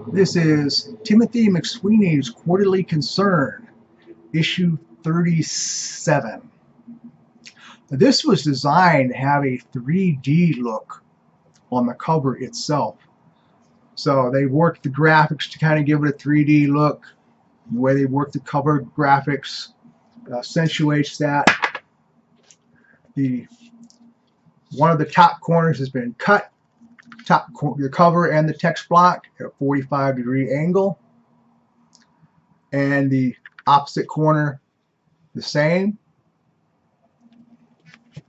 This is Timothy McSweeney's Quarterly Concern, issue 37. This was designed to have a 3D look on the cover itself. So they worked the graphics to kind of give it a 3D look. The way they work the cover graphics accentuates that. One of the top corners has been cut. The cover and the text block at a 45-degree angle, and the opposite corner the same. I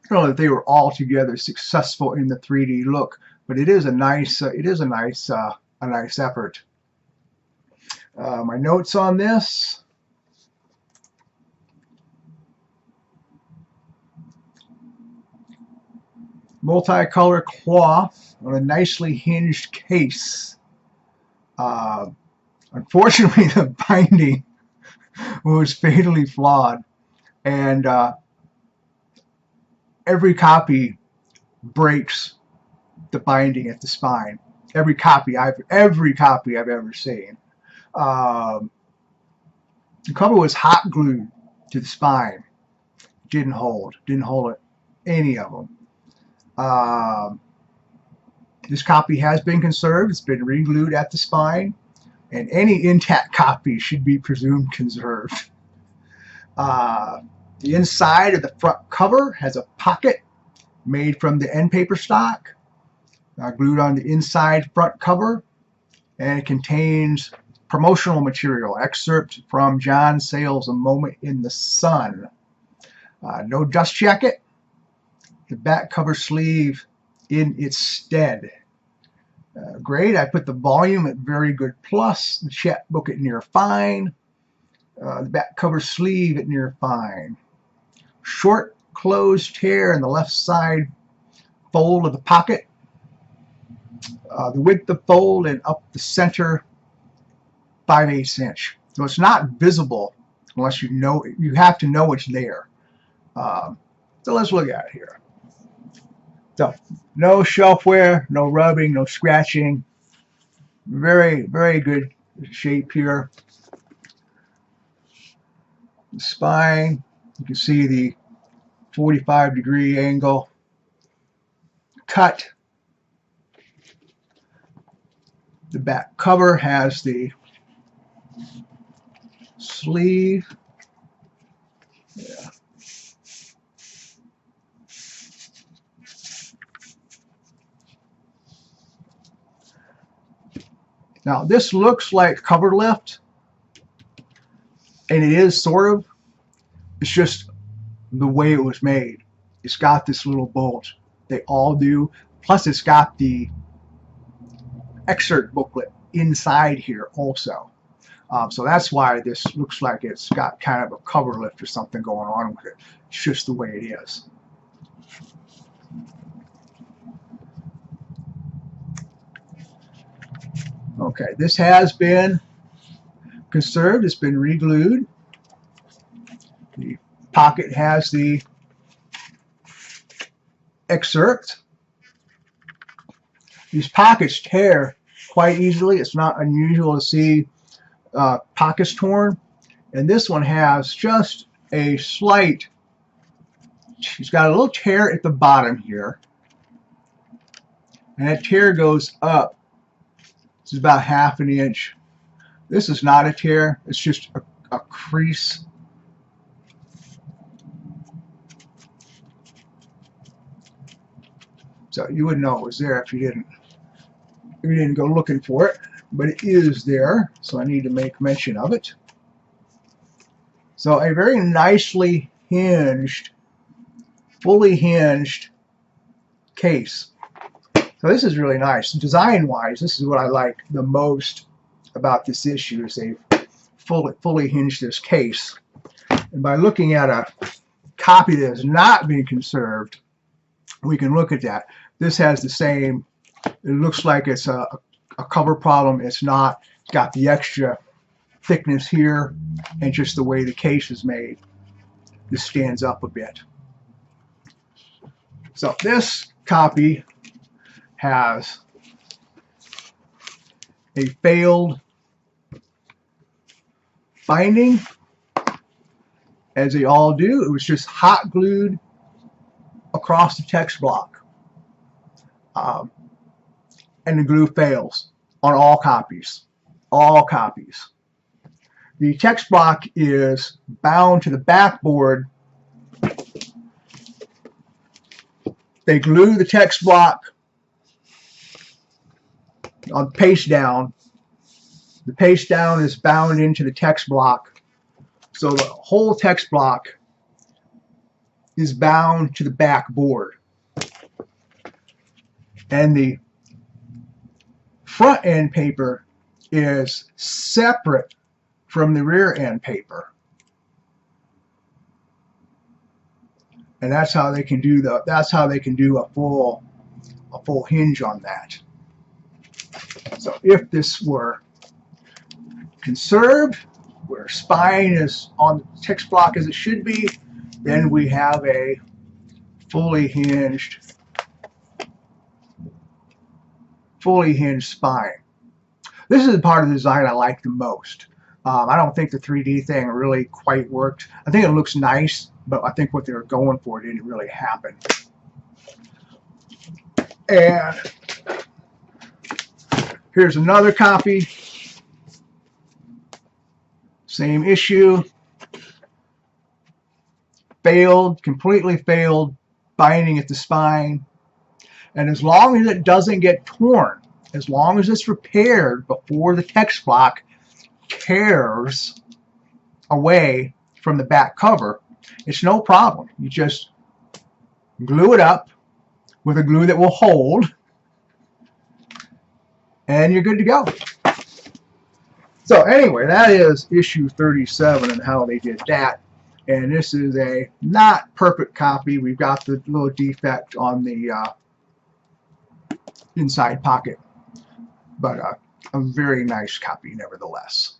don't know that they were altogether successful in the 3D look, but it is a nice effort. My notes on this. Multicolor cloth on a nicely hinged case. Unfortunately, the binding was fatally flawed, and every copy breaks the binding at the spine. Every copy I've ever seen. The cover was hot glued to the spine. Didn't hold any of them. This copy has been conserved. It's been re-glued at the spine, and any intact copy should be presumed conserved. The inside of the front cover has a pocket made from the end paper stock, glued on the inside front cover, and it contains promotional material, excerpt from John Sayles' A Moment in the Sun. No dust jacket. The back cover sleeve in its stead. Great. I put the volume at very good plus, the chapbook at near fine, the back cover sleeve at near fine. Short closed tear in the left side fold of the pocket. The width of fold and up the center 5/8 inch. So it's not visible unless you have to know it's there. So let's look at it here. So, no shelfware, no rubbing, no scratching. Very, very good shape here. The spine, you can see the 45-degree angle cut. The back cover has the sleeve. Yeah. Now this looks like cover lift, and it is sort of. It's just the way it was made. It's got this little bolt. They all do. Plus it's got the excerpt booklet inside here also. So that's why this looks like it's got kind of a cover lift or something going on with it. It's just the way it is. Okay, this has been conserved. It's been re-glued. The pocket has the excerpt. These pockets tear quite easily. It's not unusual to see pockets torn. And this one has just a slight, it's got a little tear at the bottom here. And that tear goes up. This is about 1/2 inch. This is not a tear. It's just a crease. So you wouldn't know it was there if you didn't go looking for it. But it is there, so I need to make mention of it. So a very nicely hinged, fully hinged case. So this is really nice. Design-wise, this is what I like the most about this issue, is they've fully hinged this case. And by looking at a copy that has not been conserved, we can look at that. This has the same, it looks like it's a cover problem. It's not. It's got the extra thickness here, and just the way the case is made, this stands up a bit. So this copy has a failed binding, as they all do. It was just hot glued across the text block. And the glue fails on all copies. All copies. The text block is bound to the backboard. They glue the text block on paste down. The paste down is bound into the text block. So the whole text block is bound to the backboard. And the front end paper is separate from the rear end paper. And that's how they can do a full hinge on that. So if this were conserved, where spine is on the text block as it should be, then we have a fully hinged spine. This is the part of the design I like the most. I don't think the 3D thing really quite worked. I think it looks nice, but I think what they were going for didn't really happen. And here's another copy. Same issue. Failed, completely failed binding at the spine. And as long as it doesn't get torn, as long as it's repaired before the text block tears away from the back cover, it's no problem. You just glue it up with a glue that will hold, and you're good to go. So anyway, that is issue 37 and how they did that. And this is a not perfect copy. We've got the little defect on the inside pocket, but a very nice copy nevertheless.